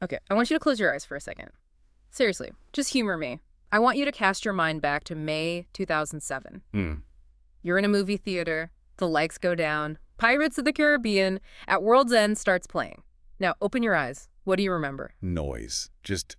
Okay, I want you to close your eyes for a second. Seriously, just humor me. I want you to cast your mind back to May 2007. You're in a movie theater, the lights go down, Pirates of the Caribbean at World's End starts playing. Now, open your eyes. What do you remember? Noise. Just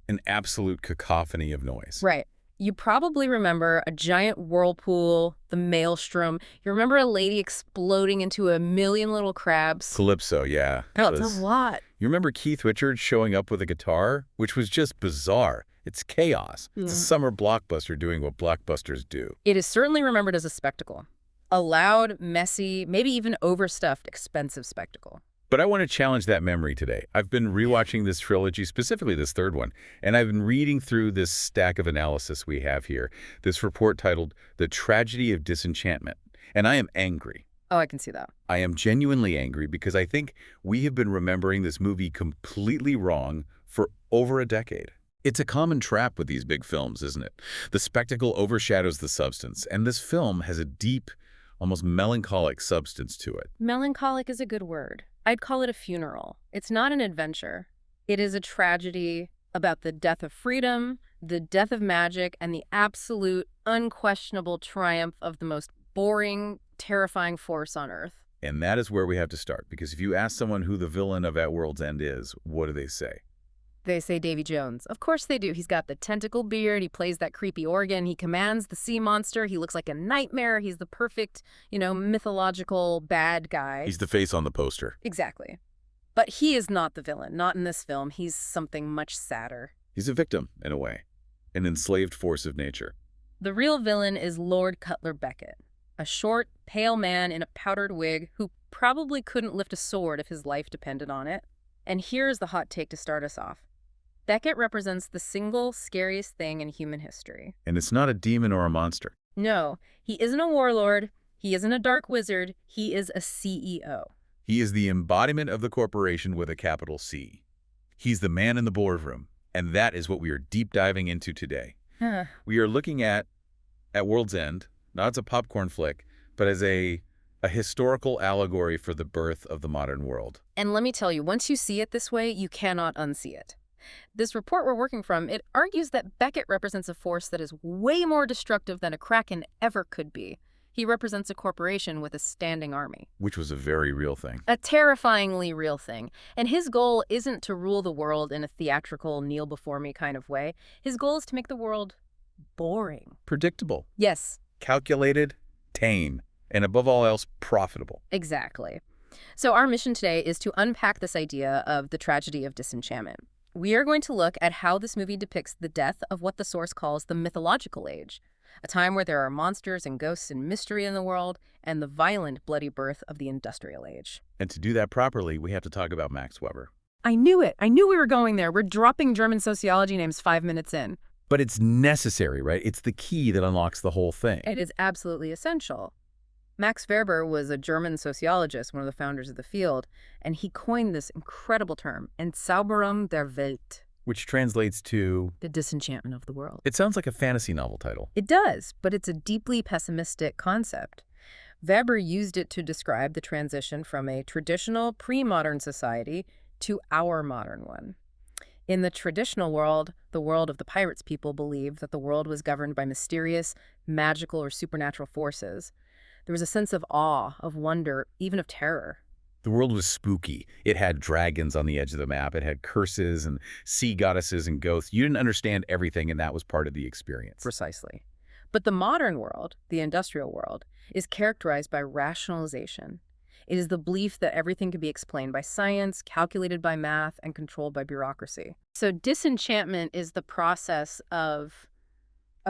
an absolute cacophony of noise. Right. You probably remember a giant whirlpool, the maelstrom. You remember a lady exploding into a million little crabs. Calypso, yeah. Oh, that's a lot. You remember Keith Richards showing up with a guitar, which was just bizarre. It's chaos. It's a summer blockbuster doing what blockbusters do. It is certainly remembered as a spectacle. A loud, messy, maybe even overstuffed, expensive spectacle. But I want to challenge that memory today. I've been rewatching this trilogy, specifically this third one, and I've been reading through this stack of analysis we have here, this report titled The Tragedy of Disenchantment. And I am angry. Oh, I can see that. I am genuinely angry because I think we have been remembering this movie completely wrong for over a decade. It's a common trap with these big films, isn't it? The spectacle overshadows the substance, and this film has a deep, almost melancholic substance to it. Melancholic is a good word. I'd call it a funeral. It's not an adventure. It is a tragedy about the death of freedom, the death of magic, and the absolute, unquestionable triumph of the most boring, terrifying force on Earth. And that is where we have to start, because if you ask someone who the villain of At World's End is, what do they say? They say Davy Jones. Of course they do. He's got the tentacled beard. He plays that creepy organ. He commands the sea monster. He looks like a nightmare. He's the perfect, mythological bad guy. He's the face on the poster. Exactly. But he is not the villain. Not in this film. He's something much sadder. He's a victim, in a way. An enslaved force of nature. The real villain is Lord Cutler Beckett. A short, pale man in a powdered wig who probably couldn't lift a sword if his life depended on it. And here's the hot take to start us off. Beckett represents the single scariest thing in human history. And it's not a demon or a monster. No, he isn't a warlord. He isn't a dark wizard. He is a CEO. He is the embodiment of the corporation with a capital C. He's the man in the boardroom. And that is what we are deep diving into today. We are looking at World's End, not as a popcorn flick, but as a historical allegory for the birth of the modern world. And let me tell you, once you see it this way, you cannot unsee it. This report we're working from, it argues that Beckett represents a force that is way more destructive than a Kraken ever could be. He represents a corporation with a standing army. Which was a very real thing. A terrifyingly real thing. And his goal isn't to rule the world in a theatrical, kneel before me kind of way. His goal is to make the world boring. Predictable. Yes. Calculated, tame, and above all else, profitable. Exactly. So our mission today is to unpack this idea of the tragedy of disenchantment. We are going to look at how this movie depicts the death of what the source calls the mythological age, a time where there are monsters and ghosts and mystery in the world, and the violent, bloody birth of the industrial age. And to do that properly, we have to talk about Max Weber. I knew it. I knew we were going there. We're dropping German sociology names 5 minutes in. But it's necessary, right? It's the key that unlocks the whole thing. It is absolutely essential. Max Weber was a German sociologist, one of the founders of the field, and he coined this incredible term, Entzauberung der Welt. Which translates to... the disenchantment of the world. It sounds like a fantasy novel title. It does, but it's a deeply pessimistic concept. Weber used it to describe the transition from a traditional pre-modern society to our modern one. In the traditional world, the world of the pirates people believed that the world was governed by mysterious, magical, or supernatural forces. There was a sense of awe, of wonder, even of terror. The world was spooky. It had dragons on the edge of the map. It had curses and sea goddesses and ghosts. You didn't understand everything, and that was part of the experience. Precisely. But the modern world, the industrial world, is characterized by rationalization. It is the belief that everything can be explained by science, calculated by math, and controlled by bureaucracy. So disenchantment is the process of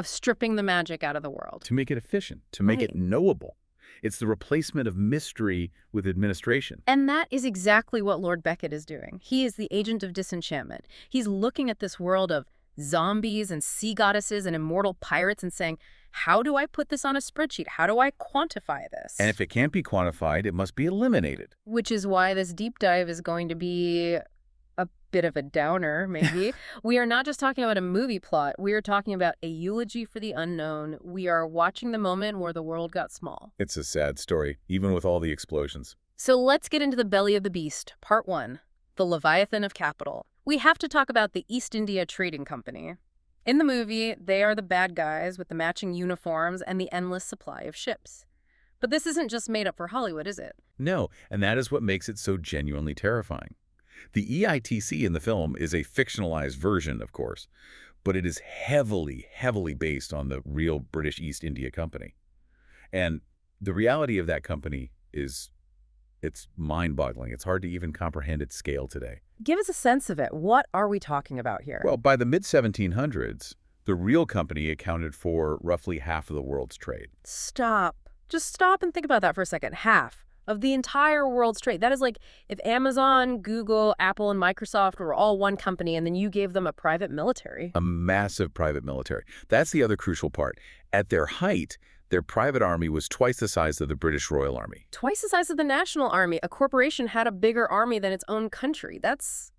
stripping the magic out of the world. To make it efficient, to make it knowable. It's the replacement of mystery with administration. And that is exactly what Lord Beckett is doing. He is the agent of disenchantment. He's looking at this world of zombies and sea goddesses and immortal pirates and saying, how do I put this on a spreadsheet? How do I quantify this? And if it can't be quantified, it must be eliminated. Which is why this deep dive is going to be a bit of a downer, maybe. We are not just talking about a movie plot. We are talking about a eulogy for the unknown. We are watching the moment where the world got small. It's a sad story, even with all the explosions. So let's get into the belly of the beast. Part 1, the Leviathan of capital, we have to talk about the East India Trading Company. In the movie, they are the bad guys with the matching uniforms and the endless supply of ships. But this isn't just made up for Hollywood, is it? No, and that is what makes it so genuinely terrifying. The EITC in the film is a fictionalized version, of course, but it is heavily, heavily based on the real British East India Company. And the reality of that company is, it's mind-boggling. It's hard to even comprehend its scale today. Give us a sense of it. What are we talking about here? Well, by the mid-1700s, the real company accounted for roughly half of the world's trade. Stop. Just stop and think about that for a second. Half of the entire world's trade. That is like if Amazon, Google, Apple, and Microsoft were all one company and then you gave them a private military. A massive private military. That's the other crucial part. At their height, their private army was twice the size of the British Royal Army. Twice the size of the national army. A corporation had a bigger army than its own country. That's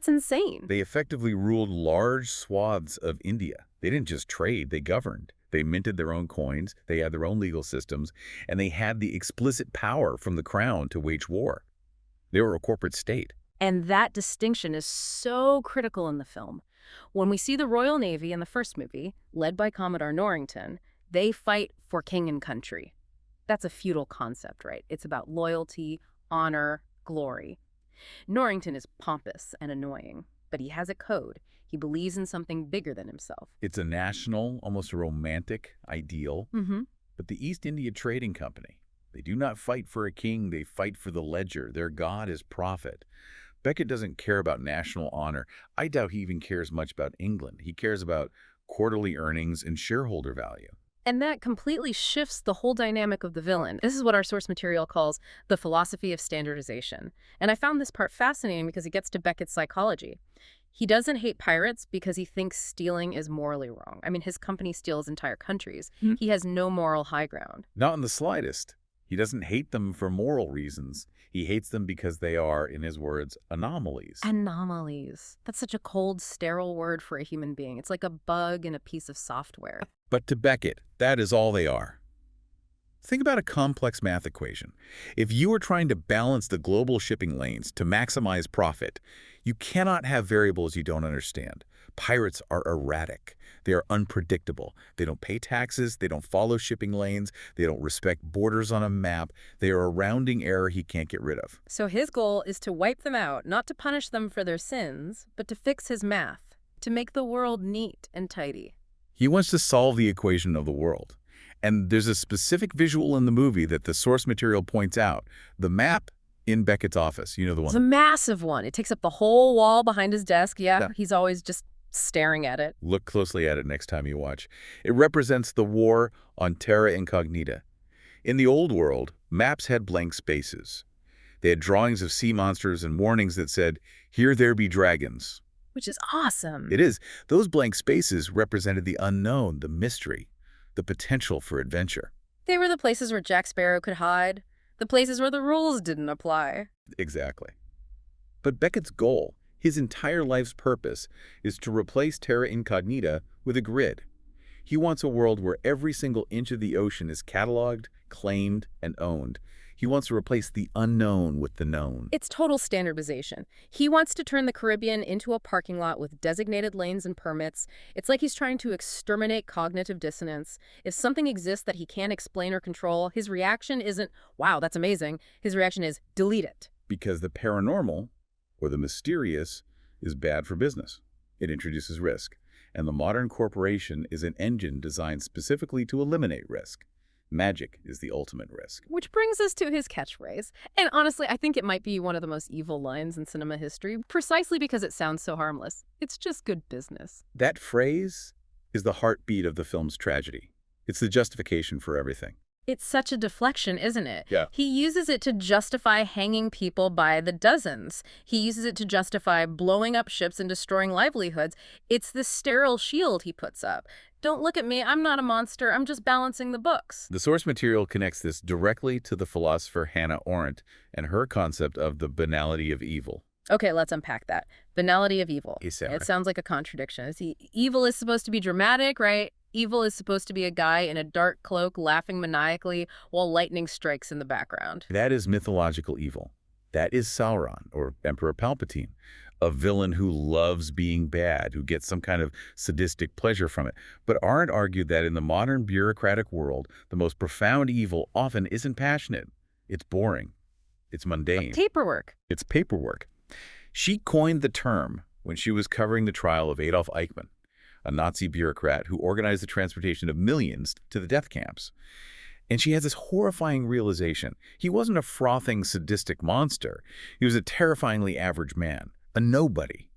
insane. They effectively ruled large swaths of India. They didn't just trade, they governed. They minted their own coins, they had their own legal systems, and they had the explicit power from the crown to wage war. They were a corporate state. And that distinction is so critical in the film. When we see the Royal Navy in the first movie, led by Commodore Norrington, they fight for king and country. That's a feudal concept, right? It's about loyalty, honor, glory. Norrington is pompous and annoying, but he has a code. He believes in something bigger than himself. It's a national, almost a romantic ideal. But the East India Trading Company, they do not fight for a king, they fight for the ledger. Their god is profit. Beckett doesn't care about national honor. I doubt he even cares much about England. He cares about quarterly earnings and shareholder value. And that completely shifts the whole dynamic of the villain. This is what our source material calls the philosophy of standardization. And I found this part fascinating because it gets to Beckett's psychology. He doesn't hate pirates because he thinks stealing is morally wrong. I mean, his company steals entire countries. He has no moral high ground. Not in the slightest. He doesn't hate them for moral reasons. He hates them because they are, in his words, anomalies. Anomalies. That's such a cold, sterile word for a human being. It's like a bug in a piece of software. But to Beckett, that is all they are. Think about a complex math equation. If you are trying to balance the global shipping lanes to maximize profit, you cannot have variables you don't understand. Pirates are erratic. They are unpredictable. They don't pay taxes. They don't follow shipping lanes. They don't respect borders on a map. They are a rounding error he can't get rid of. So his goal is to wipe them out, not to punish them for their sins, but to fix his math, to make the world neat and tidy. He wants to solve the equation of the world. And there's a specific visual in the movie that the source material points out. The map in Beckett's office. You know the one. It's a massive one. It takes up the whole wall behind his desk. Yeah, he's always just staring at it. Look closely at it next time you watch. It represents the war on terra incognita. In the old world, maps had blank spaces. They had drawings of sea monsters and warnings that said, "Here there be dragons." Which is awesome. It is. Those blank spaces represented the unknown, the mystery, the potential for adventure. They were the places where Jack Sparrow could hide, the places where the rules didn't apply. Exactly. But Beckett's goal, his entire life's purpose, is to replace terra incognita with a grid. He wants a world where every single inch of the ocean is cataloged, claimed, and owned. He wants to replace the unknown with the known. It's total standardization. He wants to turn the Caribbean into a parking lot with designated lanes and permits. It's like he's trying to exterminate cognitive dissonance. If something exists that he can't explain or control, his reaction isn't, "Wow, that's amazing." His reaction is, "Delete it." Because the paranormal, or the mysterious, is bad for business. It introduces risk. And the modern corporation is an engine designed specifically to eliminate risk. Magic is the ultimate risk. Which brings us to his catchphrase. And honestly, I think it might be one of the most evil lines in cinema history, precisely because it sounds so harmless. It's just good business. That phrase is the heartbeat of the film's tragedy. It's the justification for everything. It's such a deflection, isn't it? Yeah. He uses it to justify hanging people by the dozens. He uses it to justify blowing up ships and destroying livelihoods. It's the sterile shield he puts up. Don't look at me, I'm not a monster, I'm just balancing the books. The source material connects this directly to the philosopher Hannah Arendt and her concept of the banality of evil. Okay, let's unpack that. Banality of evil. Exactly. It sounds like a contradiction. Evil is supposed to be dramatic, right? Evil is supposed to be a guy in a dark cloak laughing maniacally while lightning strikes in the background. That is mythological evil. That is Sauron, or Emperor Palpatine, a villain who loves being bad, who gets some kind of sadistic pleasure from it. But Arendt argued that in the modern bureaucratic world, the most profound evil often isn't passionate. It's boring. It's mundane. Paperwork. It's paperwork. She coined the term when she was covering the trial of Adolf Eichmann, a Nazi bureaucrat who organized the transportation of millions to the death camps. And she has this horrifying realization. He wasn't a frothing, sadistic monster. He was a terrifyingly average man, a nobody.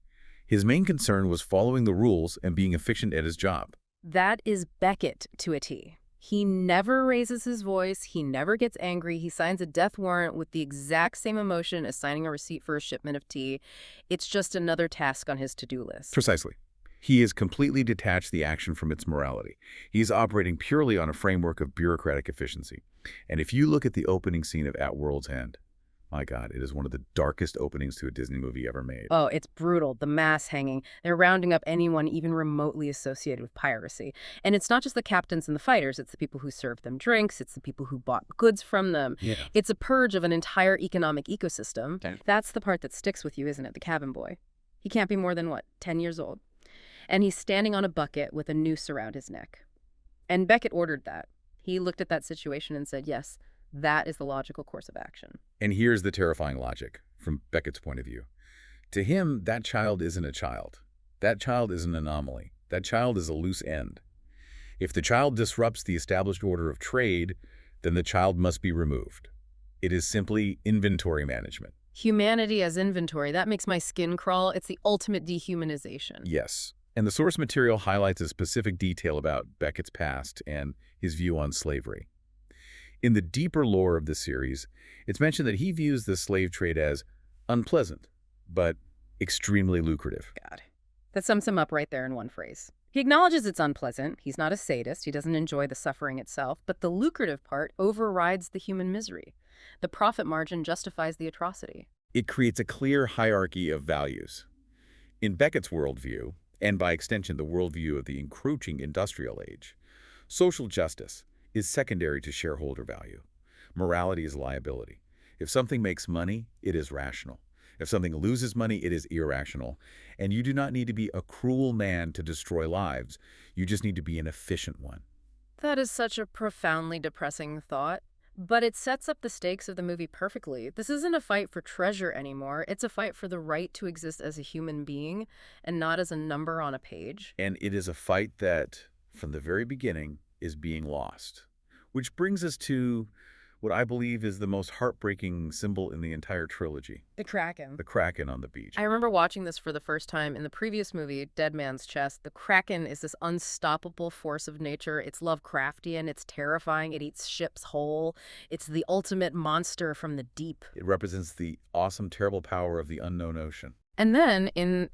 His main concern was following the rules and being efficient at his job. That is Beckett to a T. He never raises his voice. He never gets angry. He signs a death warrant with the exact same emotion as signing a receipt for a shipment of tea. It's just another task on his to-do list. Precisely. He has completely detached the action from its morality. He's operating purely on a framework of bureaucratic efficiency. And if you look at the opening scene of At World's End, my God, it is one of the darkest openings to a Disney movie ever made. Oh, it's brutal. The mass hanging. They're rounding up anyone even remotely associated with piracy. And it's not just the captains and the fighters. It's the people who served them drinks. It's the people who bought goods from them. Yeah. It's a purge of an entire economic ecosystem. Okay. That's the part that sticks with you, isn't it? The cabin boy. He can't be more than, 10 years old. And he's standing on a bucket with a noose around his neck. And Beckett ordered that. He looked at that situation and said, yes, that is the logical course of action. And here's the terrifying logic from Beckett's point of view. To him, that child isn't a child. That child is an anomaly. That child is a loose end. If the child disrupts the established order of trade, then the child must be removed. It is simply inventory management. Humanity as inventory, that makes my skin crawl. It's the ultimate dehumanization. Yes. And the source material highlights a specific detail about Beckett's past and his view on slavery. In the deeper lore of the series, it's mentioned that he views the slave trade as unpleasant, but extremely lucrative. God. That sums him up right there in one phrase. He acknowledges it's unpleasant. He's not a sadist. He doesn't enjoy the suffering itself, but the lucrative part overrides the human misery. The profit margin justifies the atrocity. It creates a clear hierarchy of values. In Beckett's worldview, and by extension the worldview of the encroaching industrial age, social justice is secondary to shareholder value. Morality is liability. If something makes money, it is rational. If something loses money, it is irrational. And you do not need to be a cruel man to destroy lives. You just need to be an efficient one. That is such a profoundly depressing thought. But it sets up the stakes of the movie perfectly. This isn't a fight for treasure anymore. It's a fight for the right to exist as a human being and not as a number on a page. And it is a fight that, from the very beginning, is being lost. Which brings us to what I believe is the most heartbreaking symbol in the entire trilogy. The Kraken. The Kraken on the beach. I remember watching this for the first time in the previous movie, Dead Man's Chest. The Kraken is this unstoppable force of nature. It's Lovecraftian. It's terrifying. It eats ships whole. It's the ultimate monster from the deep. It represents the awesome, terrible power of the unknown ocean. And then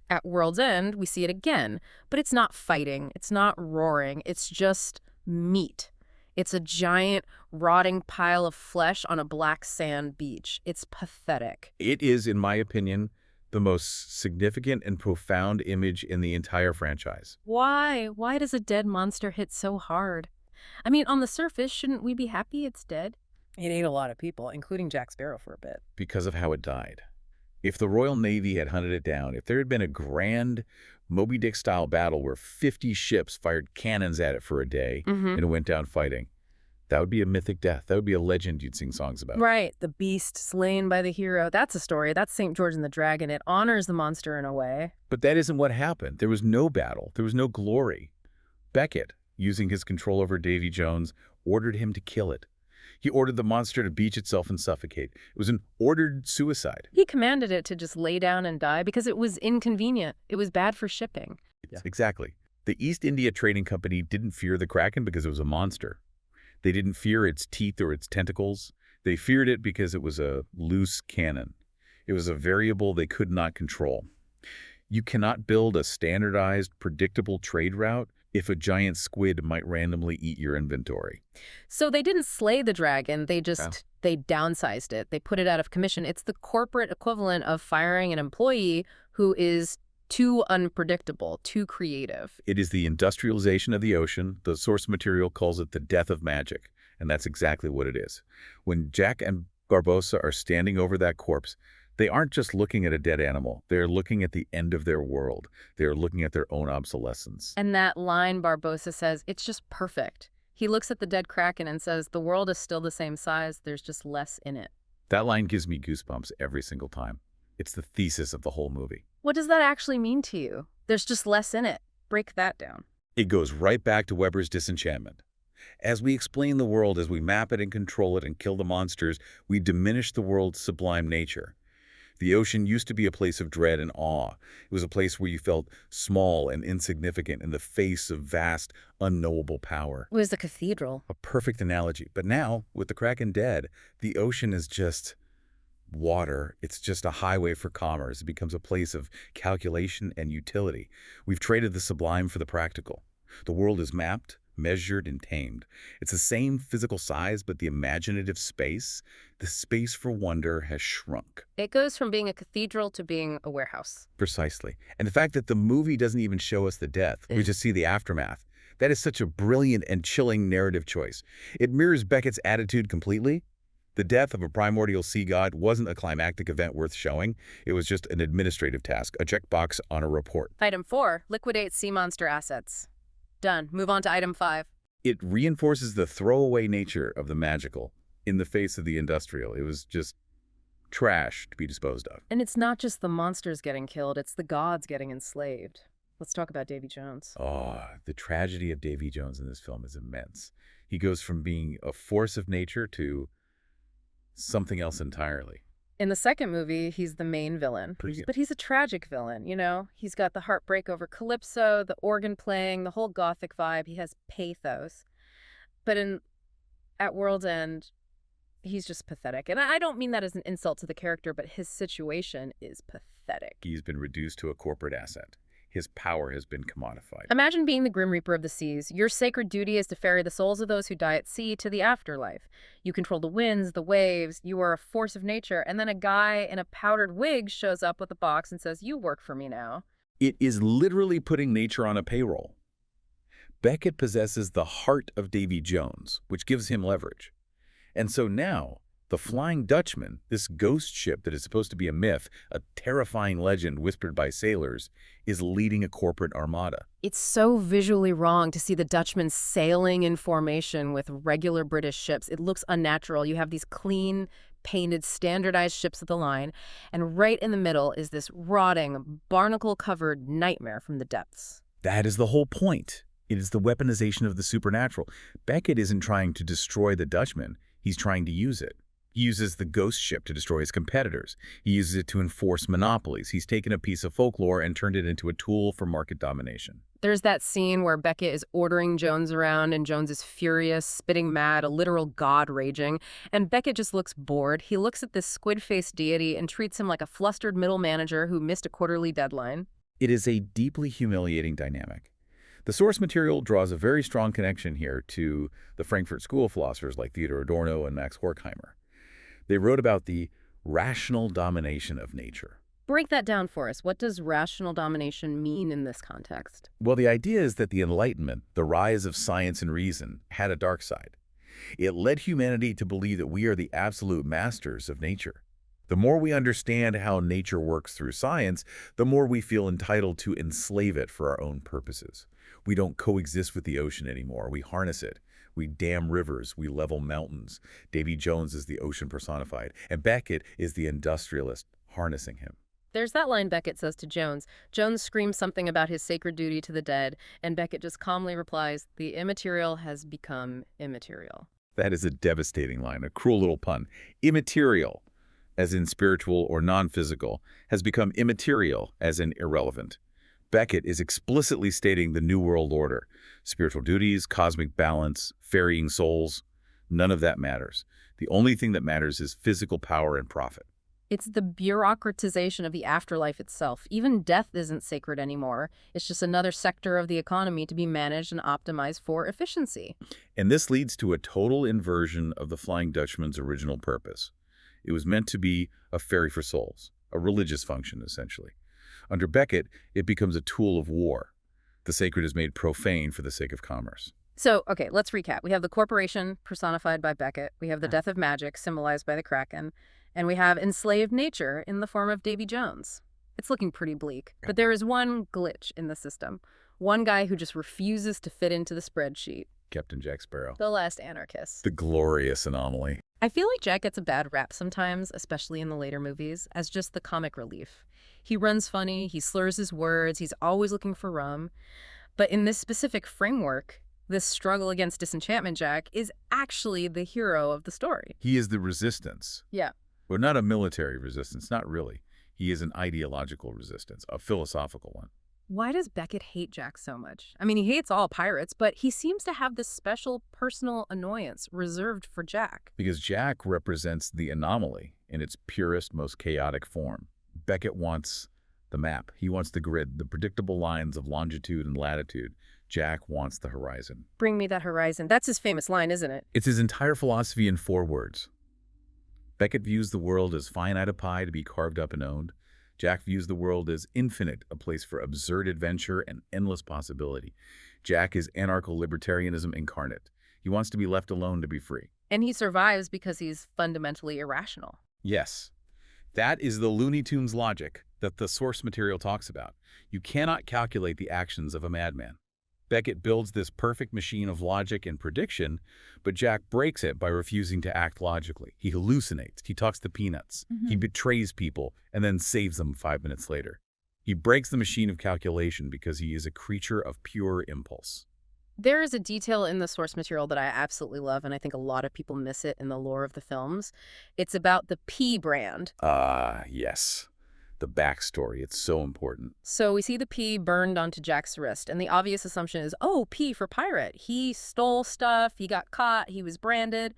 At World's End, we see it again. But it's not fighting. It's not roaring. It's just meat. It's a giant, rotting pile of flesh on a black sand beach. It's pathetic. It is, in my opinion, the most significant and profound image in the entire franchise. Why? Why does a dead monster hit so hard? I mean, on the surface, shouldn't we be happy it's dead? It ate a lot of people, including Jack Sparrow for a bit. Because of how it died. If the Royal Navy had hunted it down, if there had been a grand Moby Dick-style battle where 50 ships fired cannons at it for a day and it went down fighting, that would be a mythic death. That would be a legend you'd sing songs about. Right. The beast slain by the hero. That's a story. That's St. George and the Dragon. It honors the monster in a way. But that isn't what happened. There was no battle. There was no glory. Beckett, using his control over Davy Jones, ordered him to kill it. He ordered the monster to beach itself and suffocate. It was an ordered suicide. He commanded it to just lay down and die because it was inconvenient. It was bad for shipping. Yeah. Exactly. The East India Trading Company didn't fear the Kraken because it was a monster. They didn't fear its teeth or its tentacles. They feared it because it was a loose cannon. It was a variable they could not control. You cannot build a standardized, predictable trade route if a giant squid might randomly eat your inventory. So they didn't slay the dragon. They downsized it. They put it out of commission. It's the corporate equivalent of firing an employee who is too unpredictable, too creative. It is the industrialization of the ocean. The source material calls it the death of magic, and that's exactly what it is. When Jack and Barbosa are standing over that corpse. They aren't just looking at a dead animal. They're looking at the end of their world. They're looking at their own obsolescence. And that line Barbosa says, it's just perfect. He looks at the dead Kraken and says, the world is still the same size, there's just less in it. That line gives me goosebumps every single time. It's the thesis of the whole movie. What does that actually mean to you? There's just less in it. Break that down. It goes right back to Weber's Disenchantment. As we explain the world, as we map it and control it and kill the monsters, we diminish the world's sublime nature. The ocean used to be a place of dread and awe. It was a place where you felt small and insignificant in the face of vast, unknowable power. It was a cathedral. A perfect analogy. But now, with the Kraken dead, the ocean is just water. It's just a highway for commerce. It becomes a place of calculation and utility. We've traded the sublime for the practical. The world is mapped, measured, and tamed. It's the same physical size, but the imaginative space, the space for wonder, has shrunk. It goes from being a cathedral to being a warehouse. Precisely. And the fact that the movie doesn't even show us the death, we just see the aftermath. That is such a brilliant and chilling narrative choice. It mirrors Beckett's attitude completely. The death of a primordial sea god wasn't a climactic event worth showing. It was just an administrative task, a checkbox on a report. Item 4, liquidate sea monster assets. Done. Move on to item 5. It reinforces the throwaway nature of the magical in the face of the industrial. It was just trash to be disposed of. And it's not just the monsters getting killed, it's the gods getting enslaved. Let's talk about Davy Jones. Oh, the tragedy of Davy Jones in this film is immense. He goes from being a force of nature to something else entirely. In the second movie, he's the main villain, but he's a tragic villain, you know? He's got the heartbreak over Calypso, the organ playing, the whole gothic vibe. He has pathos. But at World's End, he's just pathetic. And I don't mean that as an insult to the character, but his situation is pathetic. He's been reduced to a corporate asset. His power has been commodified. Imagine being the Grim Reaper of the seas. Your sacred duty is to ferry the souls of those who die at sea to the afterlife. You control the winds, the waves. You are a force of nature. And then a guy in a powdered wig shows up with a box and says, you work for me now. It is literally putting nature on a payroll. Beckett possesses the heart of Davy Jones, which gives him leverage. And so now, the Flying Dutchman, this ghost ship that is supposed to be a myth, a terrifying legend whispered by sailors, is leading a corporate armada. It's so visually wrong to see the Dutchman sailing in formation with regular British ships. It looks unnatural. You have these clean, painted, standardized ships of the line, and right in the middle is this rotting, barnacle-covered nightmare from the depths. That is the whole point. It is the weaponization of the supernatural. Beckett isn't trying to destroy the Dutchman. He's trying to use it. He uses the ghost ship to destroy his competitors. He uses it to enforce monopolies. He's taken a piece of folklore and turned it into a tool for market domination. There's that scene where Beckett is ordering Jones around and Jones is furious, spitting mad, a literal god raging, and Beckett just looks bored. He looks at this squid-faced deity and treats him like a flustered middle manager who missed a quarterly deadline. It is a deeply humiliating dynamic. The source material draws a very strong connection here to the Frankfurt School philosophers like Theodor Adorno and Max Horkheimer. They wrote about the rational domination of nature. Break that down for us. What does rational domination mean in this context? Well, the idea is that the Enlightenment, the rise of science and reason, had a dark side. It led humanity to believe that we are the absolute masters of nature. The more we understand how nature works through science, the more we feel entitled to enslave it for our own purposes. We don't coexist with the ocean anymore. We harness it. We dam rivers, we level mountains. Davy Jones is the ocean personified, and Beckett is the industrialist harnessing him. There's that line Beckett says to Jones. Jones screams something about his sacred duty to the dead, and Beckett just calmly replies, the immaterial has become immaterial. That is a devastating line, a cruel little pun. Immaterial, as in spiritual or non-physical, has become immaterial, as in irrelevant. Beckett is explicitly stating the New World Order. Spiritual duties, cosmic balance, ferrying souls, none of that matters. The only thing that matters is physical power and profit. It's the bureaucratization of the afterlife itself. Even death isn't sacred anymore. It's just another sector of the economy to be managed and optimized for efficiency. And this leads to a total inversion of the Flying Dutchman's original purpose. It was meant to be a ferry for souls, a religious function, essentially. Under Beckett, it becomes a tool of war. The sacred is made profane for the sake of commerce. So, okay, let's recap. We have the corporation personified by Beckett. We have the death of magic symbolized by the Kraken. And we have enslaved nature in the form of Davy Jones. It's looking pretty bleak. But there is one glitch in the system. One guy who just refuses to fit into the spreadsheet. Captain Jack Sparrow. The last anarchist. The glorious anomaly. I feel like Jack gets a bad rap sometimes, especially in the later movies, as just the comic relief. He runs funny, he slurs his words, he's always looking for rum. But in this specific framework, this struggle against disenchantment Jack is actually the hero of the story. He is the resistance. Yeah. Well, not a military resistance, not really. He is an ideological resistance, a philosophical one. Why does Beckett hate Jack so much? I mean, he hates all pirates, but he seems to have this special personal annoyance reserved for Jack. Because Jack represents the anomaly in its purest, most chaotic form. Beckett wants the map. He wants the grid, the predictable lines of longitude and latitude. Jack wants the horizon. Bring me that horizon. That's his famous line, isn't it? It's his entire philosophy in 4 words. Beckett views the world as finite a pie to be carved up and owned. Jack views the world as infinite, a place for absurd adventure and endless possibility. Jack is anarcho-libertarianism incarnate. He wants to be left alone to be free. And he survives because he's fundamentally irrational. Yes. That is the Looney Tunes logic that the source material talks about. You cannot calculate the actions of a madman. Beckett builds this perfect machine of logic and prediction, but Jack breaks it by refusing to act logically. He hallucinates. He talks to peanuts. He betrays people and then saves them 5 minutes later. He breaks the machine of calculation because he is a creature of pure impulse. There is a detail in the source material that I absolutely love, and I think a lot of people miss it in the lore of the films. It's about the P brand. Yes. The backstory. It's so important. So we see the P burned onto Jack's wrist, and the obvious assumption is, oh, P for pirate. He stole stuff, he got caught, he was branded.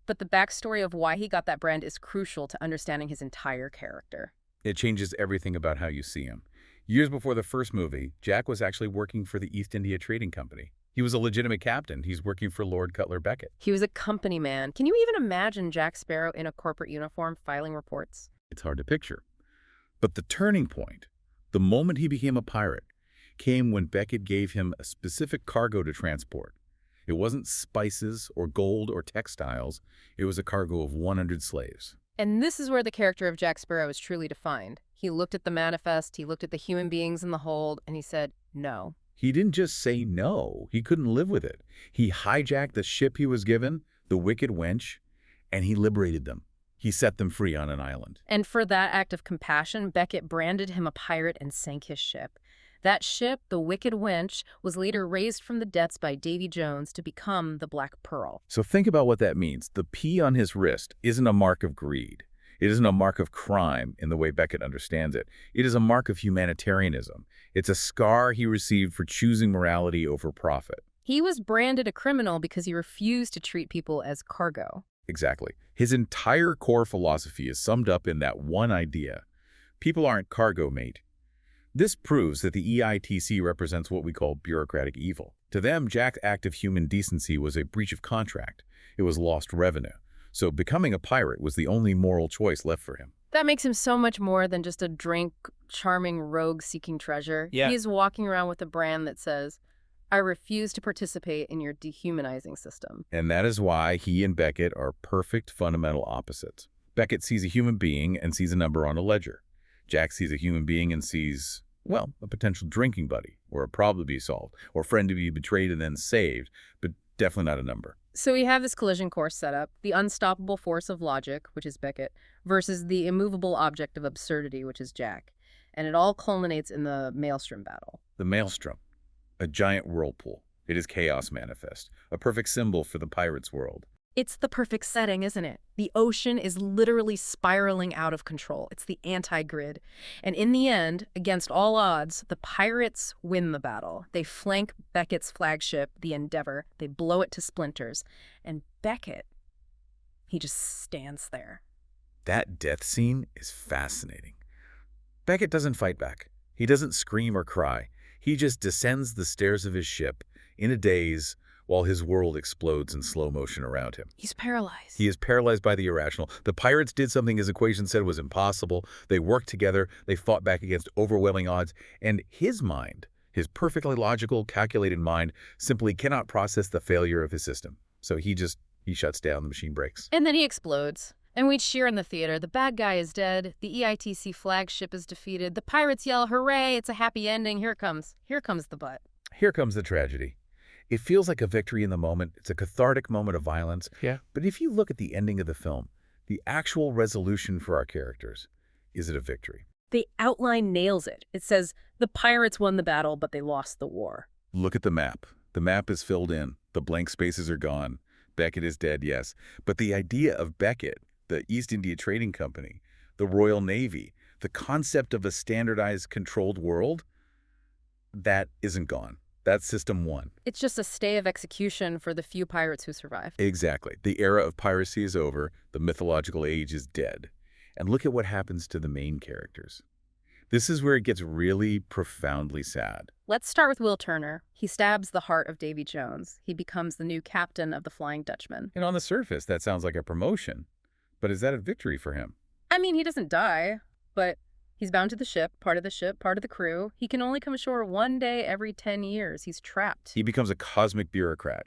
But the backstory of why he got that brand is crucial to understanding his entire character. It changes everything about how you see him. Years before the first movie, Jack was actually working for the East India Trading Company. He was a legitimate captain. He's working for Lord Cutler Beckett. He was a company man. Can you even imagine Jack Sparrow in a corporate uniform filing reports? It's hard to picture. But the turning point, the moment he became a pirate, came when Beckett gave him a specific cargo to transport. It wasn't spices or gold or textiles. It was a cargo of 100 slaves. And this is where the character of Jack Sparrow is truly defined. He looked at the manifest, he looked at the human beings in the hold, and he said, no. He didn't just say no. He couldn't live with it. He hijacked the ship he was given, the Wicked Wench, and he liberated them. He set them free on an island. And for that act of compassion, Beckett branded him a pirate and sank his ship. That ship, the Wicked Wench, was later raised from the depths by Davy Jones to become the Black Pearl. So think about what that means. The P on his wrist isn't a mark of greed. It isn't a mark of crime in the way Beckett understands it. It is a mark of humanitarianism. It's a scar he received for choosing morality over profit. He was branded a criminal because he refused to treat people as cargo. Exactly. His entire core philosophy is summed up in that one idea. People aren't cargo, mate. This proves that the EITC represents what we call bureaucratic evil. To them, Jack's act of human decency was a breach of contract. It was lost revenue. So becoming a pirate was the only moral choice left for him. That makes him so much more than just a drink, charming rogue seeking treasure. Yeah. He's walking around with a brand that says, I refuse to participate in your dehumanizing system. And that is why he and Beckett are perfect fundamental opposites. Beckett sees a human being and sees a number on a ledger. Jack sees a human being and sees, well, a potential drinking buddy, or a problem to be solved, or a friend to be betrayed and then saved, but definitely not a number. So we have this collision course set up, the unstoppable force of logic, which is Beckett, versus the immovable object of absurdity, which is Jack. And it all culminates in the Maelstrom battle. The Maelstrom, a giant whirlpool. It is chaos manifest, a perfect symbol for the pirate's world. It's the perfect setting, isn't it? The ocean is literally spiraling out of control. It's the anti-grid. And in the end, against all odds, the pirates win the battle. They flank Beckett's flagship, the Endeavor. They blow it to splinters. And Beckett, he just stands there. That death scene is fascinating. Beckett doesn't fight back. He doesn't scream or cry. He just descends the stairs of his ship in a daze, while his world explodes in slow motion around him. He's paralyzed. He is paralyzed by the irrational. The pirates did something his equation said was impossible. They worked together. They fought back against overwhelming odds. And his mind His perfectly logical, calculated mind simply cannot process the failure of his system. So he shuts down, the machine breaks. And then he explodes. And we cheer in the theater. The bad guy is dead. The EITC flagship is defeated. The pirates yell, hooray, it's a happy ending. Here comes the butt. Here comes the tragedy. It feels like a victory in the moment. It's a cathartic moment of violence. Yeah. But if you look at the ending of the film, the actual resolution for our characters, is it a victory? The outline nails it. It says, the pirates won the battle, but they lost the war. Look at the map. The map is filled in. The blank spaces are gone. Beckett is dead, yes. But the idea of Beckett, the East India Trading Company, the Royal Navy, the concept of a standardized, controlled world, that isn't gone. That system won. It's just a stay of execution for the few pirates who survived. Exactly. The era of piracy is over. The mythological age is dead. And look at what happens to the main characters. This is where it gets really profoundly sad. Let's start with Will Turner. He stabs the heart of Davy Jones. He becomes the new captain of the Flying Dutchman. And on the surface, that sounds like a promotion. But is that a victory for him? I mean, he doesn't die, but he's bound to the ship, part of the crew. He can only come ashore one day every 10 years. He's trapped. He becomes a cosmic bureaucrat.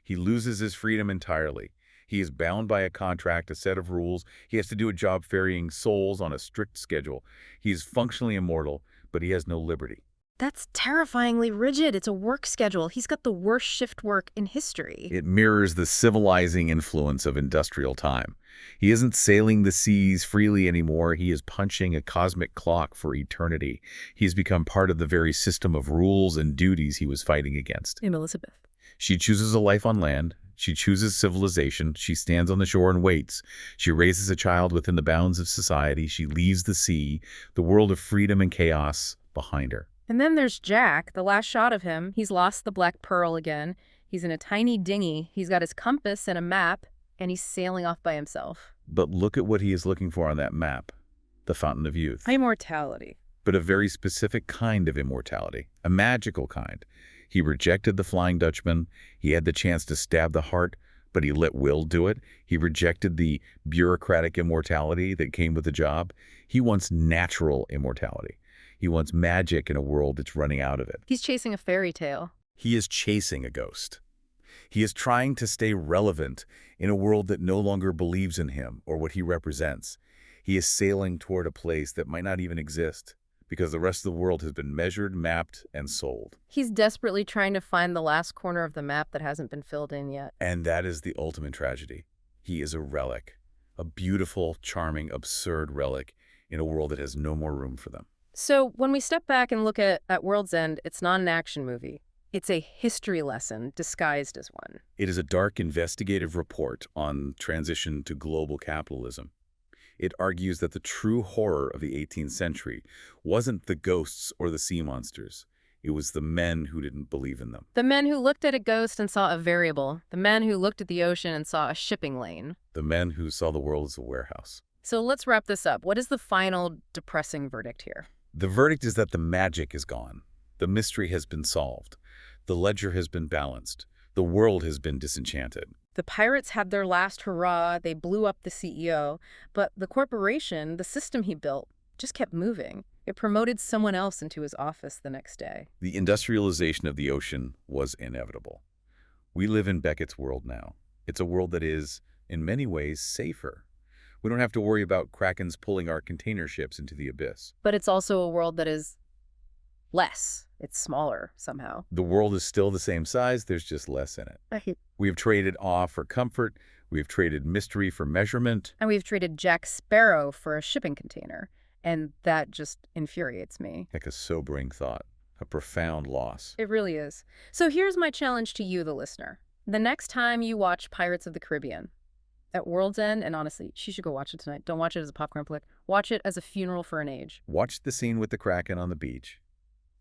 He loses his freedom entirely. He is bound by a contract, a set of rules. He has to do a job ferrying souls on a strict schedule. He is functionally immortal, but he has no liberty. That's terrifyingly rigid. It's a work schedule. He's got the worst shift work in history. It mirrors the civilizing influence of industrial time. He isn't sailing the seas freely anymore. He is punching a cosmic clock for eternity. He has become part of the very system of rules and duties he was fighting against. Elizabeth. She chooses a life on land. She chooses civilization. She stands on the shore and waits. She raises a child within the bounds of society. She leaves the sea, the world of freedom and chaos, behind her. And then there's Jack, the last shot of him. He's lost the Black Pearl again. He's in a tiny dinghy. He's got his compass and a map, and he's sailing off by himself. But look at what he is looking for on that map. The Fountain of Youth. Immortality. But a very specific kind of immortality. A magical kind. He rejected the Flying Dutchman. He had the chance to stab the heart, but he let Will do it. He rejected the bureaucratic immortality that came with the job. He wants natural immortality. He wants magic in a world that's running out of it. He's chasing a fairy tale. He is chasing a ghost. He is trying to stay relevant in a world that no longer believes in him or what he represents. He is sailing toward a place that might not even exist, because the rest of the world has been measured, mapped, and sold. He's desperately trying to find the last corner of the map that hasn't been filled in yet. And that is the ultimate tragedy. He is a relic, a beautiful, charming, absurd relic in a world that has no more room for them. So when we step back and look at World's End, it's not an action movie. It's a history lesson disguised as one. It is a dark investigative report on transition to global capitalism. It argues that the true horror of the 18th century wasn't the ghosts or the sea monsters. It was the men who didn't believe in them. The men who looked at a ghost and saw a variable. The men who looked at the ocean and saw a shipping lane. The men who saw the world as a warehouse. So let's wrap this up. What is the final depressing verdict here? The verdict is that the magic is gone. The mystery has been solved. The ledger has been balanced. The world has been disenchanted. The pirates had their last hurrah. They blew up the CEO. But the corporation, the system he built, just kept moving. It promoted someone else into his office the next day. The industrialization of the ocean was inevitable. We live in Beckett's world now. It's a world that is, in many ways, safer. We don't have to worry about Krakens pulling our container ships into the abyss. But it's also a world that is less. It's smaller somehow. The world is still the same size, there's just less in it. We have traded awe for comfort, we have traded mystery for measurement. And we've traded Jack Sparrow for a shipping container. And that just infuriates me. Like a sobering thought, a profound loss. It really is. So here's my challenge to you, the listener. The next time you watch Pirates of the Caribbean, at World's End, and honestly, she should go watch it tonight. Don't watch it as a popcorn flick. Watch it as a funeral for an age. Watch the scene with the Kraken on the beach.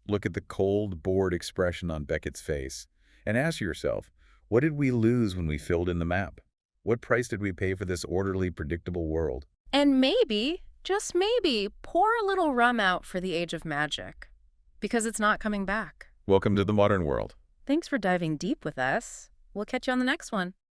Look at the cold, bored expression on Beckett's face. And ask yourself, what did we lose when we filled in the map? What price did we pay for this orderly, predictable world? And maybe, just maybe, pour a little rum out for the age of magic. Because it's not coming back. Welcome to the modern world. Thanks for diving deep with us. We'll catch you on the next one.